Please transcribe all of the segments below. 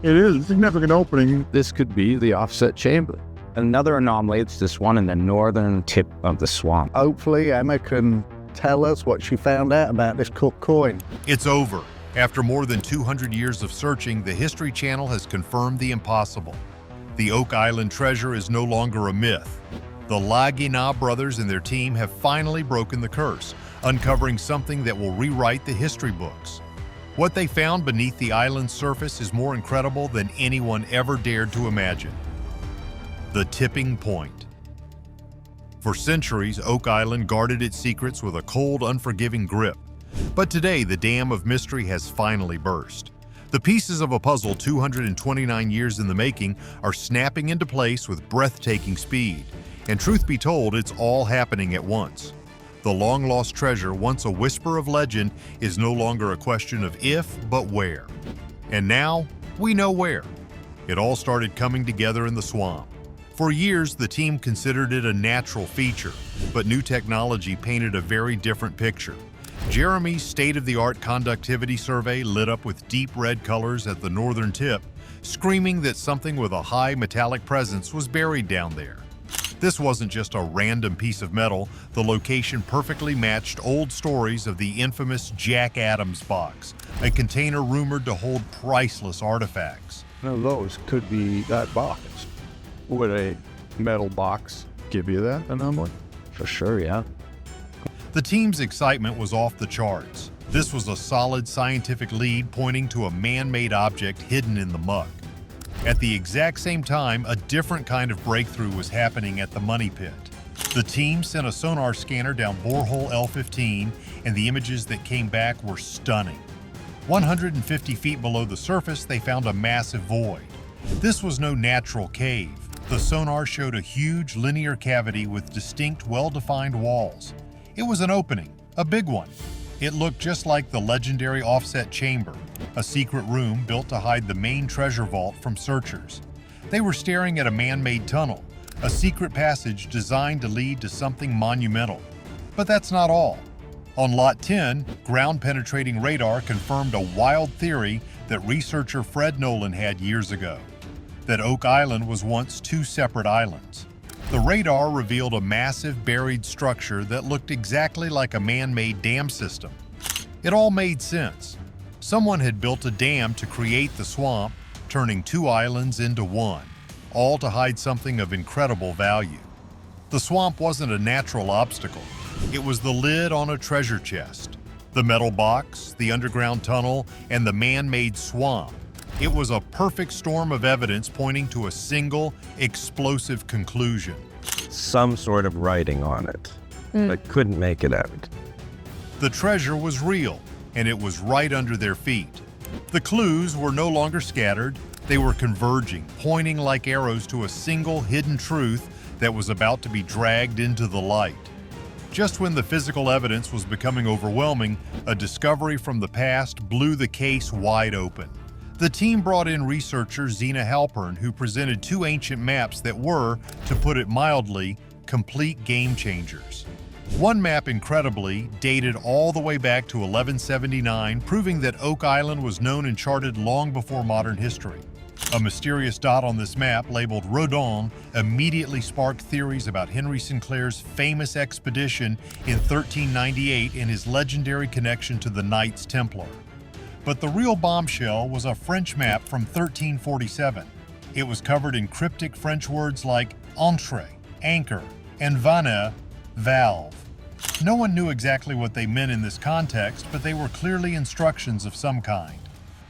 It is a significant opening. This could be the offset chamber. Another anomaly, it's this one in the northern tip of the swamp. Hopefully Emma can tell us what she found out about this Cook coin. It's over. After more than 200 years of searching, the History Channel has confirmed the impossible. The Oak Island treasure is no longer a myth. The Lagina brothers and their team have finally broken the curse, uncovering something that will rewrite the history books. What they found beneath the island's surface is more incredible than anyone ever dared to imagine. The tipping point. For centuries, Oak Island guarded its secrets with a cold, unforgiving grip. But today, the dam of mystery has finally burst. The pieces of a puzzle 229 years in the making are snapping into place with breathtaking speed. And truth be told, it's all happening at once. The long-lost treasure, once a whisper of legend, is no longer a question of if, but where. And now, we know where. It all started coming together in the swamp. For years, the team considered it a natural feature, but new technology painted a very different picture. Jeremy's state-of-the-art conductivity survey lit up with deep red colors at the northern tip, screaming that something with a high metallic presence was buried down there. This wasn't just a random piece of metal. The location perfectly matched old stories of the infamous Jack Adams box, a container rumored to hold priceless artifacts. One of those could be that box. Would a metal box give you that anomaly? For sure, yeah. The team's excitement was off the charts. This was a solid scientific lead pointing to a man-made object hidden in the muck. At the exact same time, a different kind of breakthrough was happening at the Money Pit. The team sent a sonar scanner down borehole L15, and the images that came back were stunning. 150 feet below the surface, they found a massive void. This was no natural cave. The sonar showed a huge linear cavity with distinct, well-defined walls. It was an opening, a big one. It looked just like the legendary offset chamber, a secret room built to hide the main treasure vault from searchers. They were staring at a man-made tunnel, a secret passage designed to lead to something monumental. But that's not all. On Lot 10, ground-penetrating radar confirmed a wild theory that researcher Fred Nolan had years ago, that Oak Island was once two separate islands. The radar revealed a massive buried structure that looked exactly like a man-made dam system. It all made sense. Someone had built a dam to create the swamp, turning two islands into one, all to hide something of incredible value. The swamp wasn't a natural obstacle. It was the lid on a treasure chest. The metal box, the underground tunnel, and the man-made swamp. It was a perfect storm of evidence pointing to a single, explosive conclusion. Some sort of writing on it, but couldn't make it out. The treasure was real, and it was right under their feet. The clues were no longer scattered. They were converging, pointing like arrows to a single hidden truth that was about to be dragged into the light. Just when the physical evidence was becoming overwhelming, a discovery from the past blew the case wide open. The team brought in researcher Zena Halpern, who presented two ancient maps that were, to put it mildly, complete game changers. One map, incredibly, dated all the way back to 1179, proving that Oak Island was known and charted long before modern history. A mysterious dot on this map, labeled Rodon, immediately sparked theories about Henry Sinclair's famous expedition in 1398 and his legendary connection to the Knights Templar. But the real bombshell was a French map from 1347. It was covered in cryptic French words like entrée, anchor, and vanne, valve. No one knew exactly what they meant in this context, but they were clearly instructions of some kind.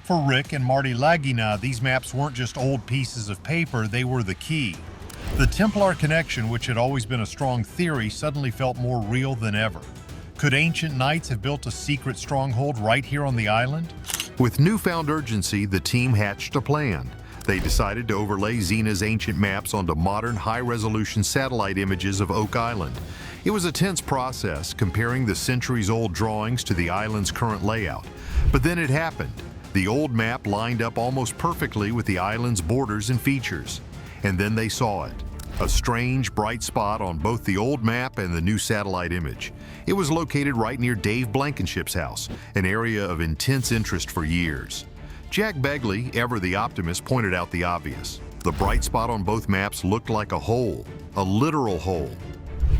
For Rick and Marty Lagina, these maps weren't just old pieces of paper, they were the key. The Templar connection, which had always been a strong theory, suddenly felt more real than ever. Could ancient knights have built a secret stronghold right here on the island? With newfound urgency, the team hatched a plan. They decided to overlay Zena's ancient maps onto modern high-resolution satellite images of Oak Island. It was a tense process, comparing the centuries-old drawings to the island's current layout. But then it happened. The old map lined up almost perfectly with the island's borders and features. And then they saw it. A strange, bright spot on both the old map and the new satellite image. It was located right near Dave Blankenship's house, an area of intense interest for years. Jack Begley, ever the optimist, pointed out the obvious. The bright spot on both maps looked like a hole, a literal hole.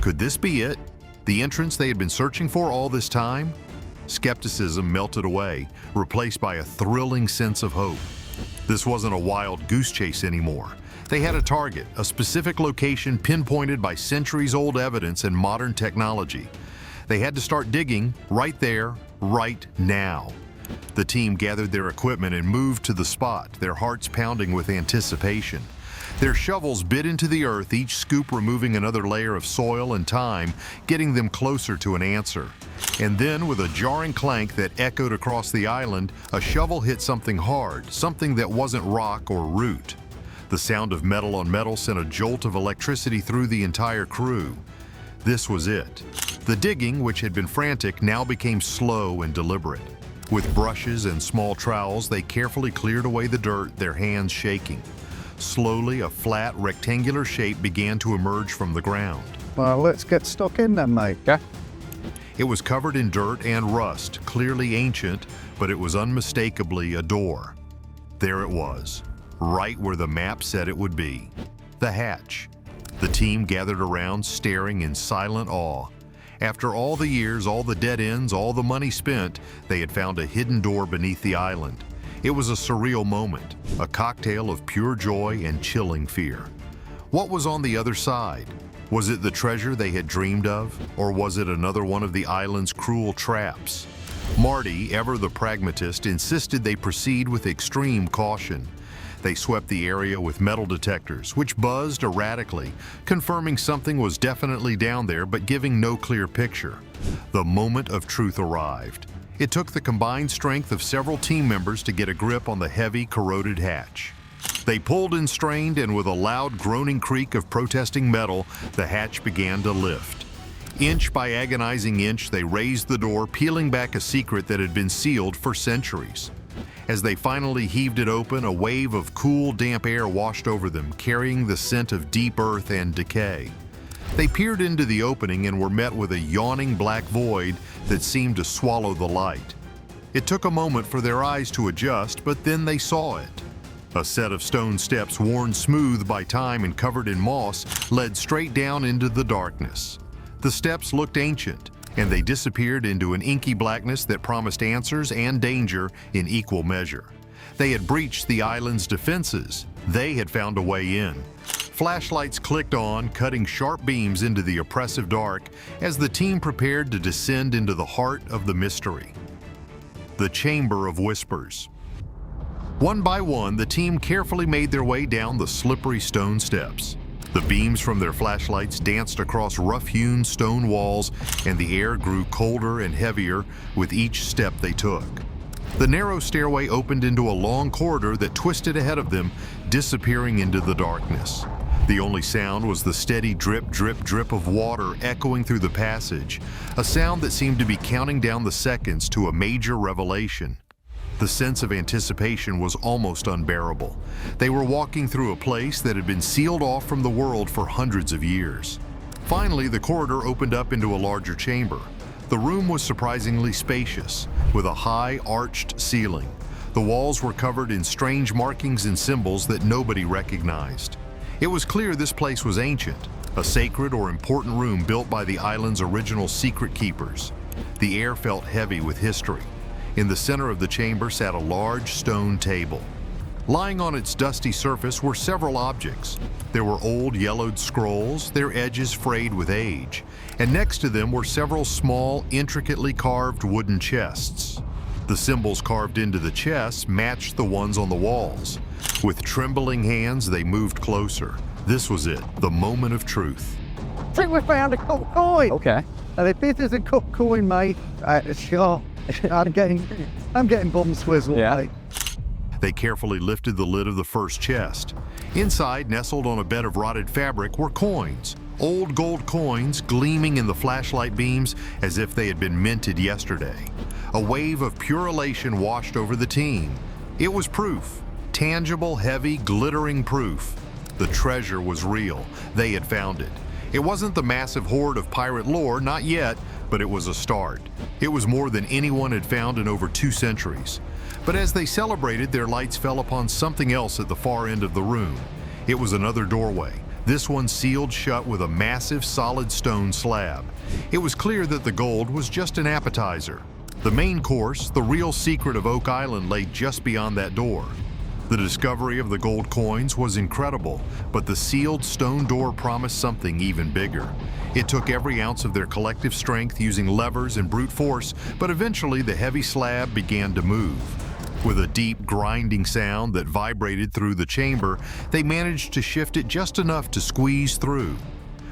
Could this be it? The entrance they had been searching for all this time? Skepticism melted away, replaced by a thrilling sense of hope. This wasn't a wild goose chase anymore. They had a target, a specific location pinpointed by centuries-old evidence and modern technology. They had to start digging right there, right now. The team gathered their equipment and moved to the spot, their hearts pounding with anticipation. Their shovels bit into the earth, each scoop removing another layer of soil and time, getting them closer to an answer. And then, with a jarring clank that echoed across the island, a shovel hit something hard, something that wasn't rock or root. The sound of metal on metal sent a jolt of electricity through the entire crew. This was it. The digging, which had been frantic, now became slow and deliberate. With brushes and small trowels, they carefully cleared away the dirt, their hands shaking. Slowly, a flat, rectangular shape began to emerge from the ground. Well, let's get stuck in then, mate. Okay. It was covered in dirt and rust, clearly ancient, but it was unmistakably a door. There it was, right where the map said it would be. The hatch. The team gathered around, staring in silent awe. After all the years, all the dead ends, all the money spent, they had found a hidden door beneath the island. It was a surreal moment, a cocktail of pure joy and chilling fear. What was on the other side? Was it the treasure they had dreamed of, or was it another one of the island's cruel traps? Marty, ever the pragmatist, insisted they proceed with extreme caution. They swept the area with metal detectors, which buzzed erratically, confirming something was definitely down there but giving no clear picture. The moment of truth arrived. It took the combined strength of several team members to get a grip on the heavy, corroded hatch. They pulled and strained, and with a loud groaning creak of protesting metal, the hatch began to lift. Inch by agonizing inch, they raised the door, peeling back a secret that had been sealed for centuries. As they finally heaved it open, a wave of cool, damp air washed over them, carrying the scent of deep earth and decay. They peered into the opening and were met with a yawning black void that seemed to swallow the light. It took a moment for their eyes to adjust, but then they saw it. A set of stone steps worn smooth by time and covered in moss led straight down into the darkness. The steps looked ancient, and they disappeared into an inky blackness that promised answers and danger in equal measure. They had breached the island's defenses. They had found a way in. Flashlights clicked on, cutting sharp beams into the oppressive dark as the team prepared to descend into the heart of the mystery. The Chamber of Whispers. One by one, the team carefully made their way down the slippery stone steps. The beams from their flashlights danced across rough-hewn stone walls, and the air grew colder and heavier with each step they took. The narrow stairway opened into a long corridor that twisted ahead of them, disappearing into the darkness. The only sound was the steady drip, drip, drip of water echoing through the passage, a sound that seemed to be counting down the seconds to a major revelation. The sense of anticipation was almost unbearable. They were walking through a place that had been sealed off from the world for hundreds of years. Finally, the corridor opened up into a larger chamber. The room was surprisingly spacious, with a high, arched ceiling. The walls were covered in strange markings and symbols that nobody recognized. It was clear this place was ancient, a sacred or important room built by the island's original secret keepers. The air felt heavy with history. In the center of the chamber sat a large stone table. Lying on its dusty surface were several objects. There were old yellowed scrolls, their edges frayed with age, and next to them were several small, intricately carved wooden chests. The symbols carved into the chests matched the ones on the walls. With trembling hands, they moved closer. This was it, the moment of truth. I think we found a cut coin. Okay. And if this is a cut coin, mate, sure. I'm getting bum swizzle, mate. They carefully lifted the lid of the first chest. Inside, nestled on a bed of rotted fabric, were coins. Old gold coins gleaming in the flashlight beams as if they had been minted yesterday. A wave of pure elation washed over the team. It was proof. Tangible, heavy, glittering proof. The treasure was real. They had found it. It wasn't the massive hoard of pirate lore, not yet, but it was a start. It was more than anyone had found in over 2 centuries. But as they celebrated, their lights fell upon something else at the far end of the room. It was another doorway, this one sealed shut with a massive solid stone slab. It was clear that the gold was just an appetizer. The main course, the real secret of Oak Island, lay just beyond that door. The discovery of the gold coins was incredible, but the sealed stone door promised something even bigger. It took every ounce of their collective strength using levers and brute force, but eventually the heavy slab began to move. With a deep grinding sound that vibrated through the chamber, they managed to shift it just enough to squeeze through.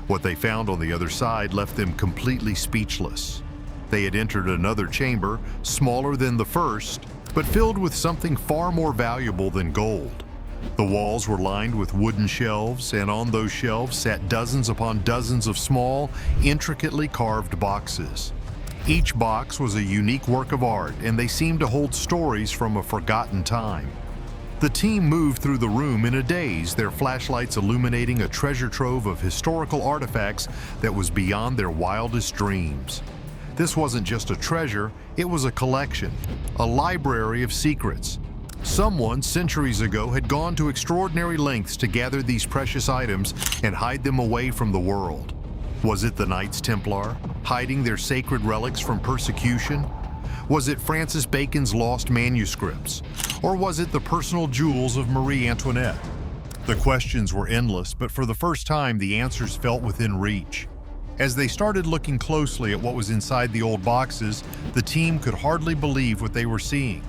What they found on the other side left them completely speechless. They had entered another chamber, smaller than the first, but filled with something far more valuable than gold. The walls were lined with wooden shelves, and on those shelves sat dozens upon dozens of small, intricately carved boxes. Each box was a unique work of art, and they seemed to hold stories from a forgotten time. The team moved through the room in a daze, their flashlights illuminating a treasure trove of historical artifacts that was beyond their wildest dreams. This wasn't just a treasure, it was a collection, a library of secrets. Someone centuries ago had gone to extraordinary lengths to gather these precious items and hide them away from the world. Was it the Knights Templar, hiding their sacred relics from persecution? Was it Francis Bacon's lost manuscripts? Or was it the personal jewels of Marie Antoinette? The questions were endless, but for the first time, the answers felt within reach. As they started looking closely at what was inside the old boxes, the team could hardly believe what they were seeing.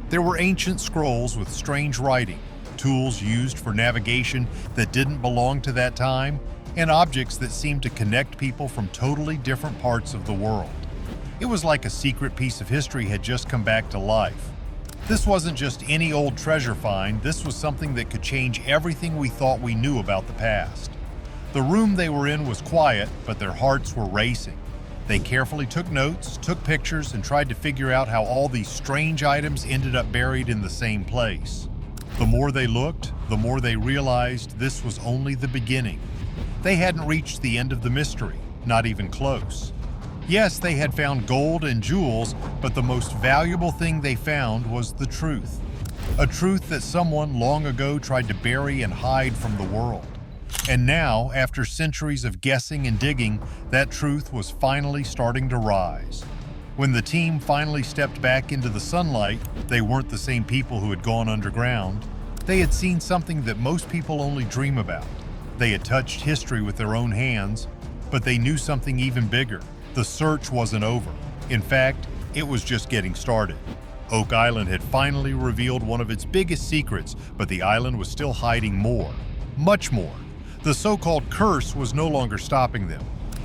There were ancient scrolls with strange writing, tools used for navigation that didn't belong to that time, and objects that seemed to connect people from totally different parts of the world. It was like a secret piece of history had just come back to life. This wasn't just any old treasure find, this was something that could change everything we thought we knew about the past. The room they were in was quiet, but their hearts were racing. They carefully took notes, took pictures, and tried to figure out how all these strange items ended up buried in the same place. The more they looked, the more they realized this was only the beginning. They hadn't reached the end of the mystery, not even close. Yes, they had found gold and jewels, but the most valuable thing they found was the truth. A truth that someone long ago tried to bury and hide from the world. And now, after centuries of guessing and digging, that truth was finally starting to rise. When the team finally stepped back into the sunlight, they weren't the same people who had gone underground. They had seen something that most people only dream about. They had touched history with their own hands, but they knew something even bigger. The search wasn't over. In fact, it was just getting started. Oak Island had finally revealed one of its biggest secrets, but the island was still hiding more, much more. The so-called curse was no longer stopping them.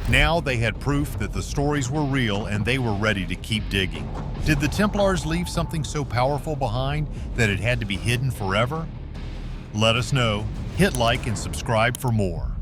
Now they had proof that the stories were real and they were ready to keep digging. Did the Templars leave something so powerful behind that it had to be hidden forever? Let us know. Hit like and subscribe for more.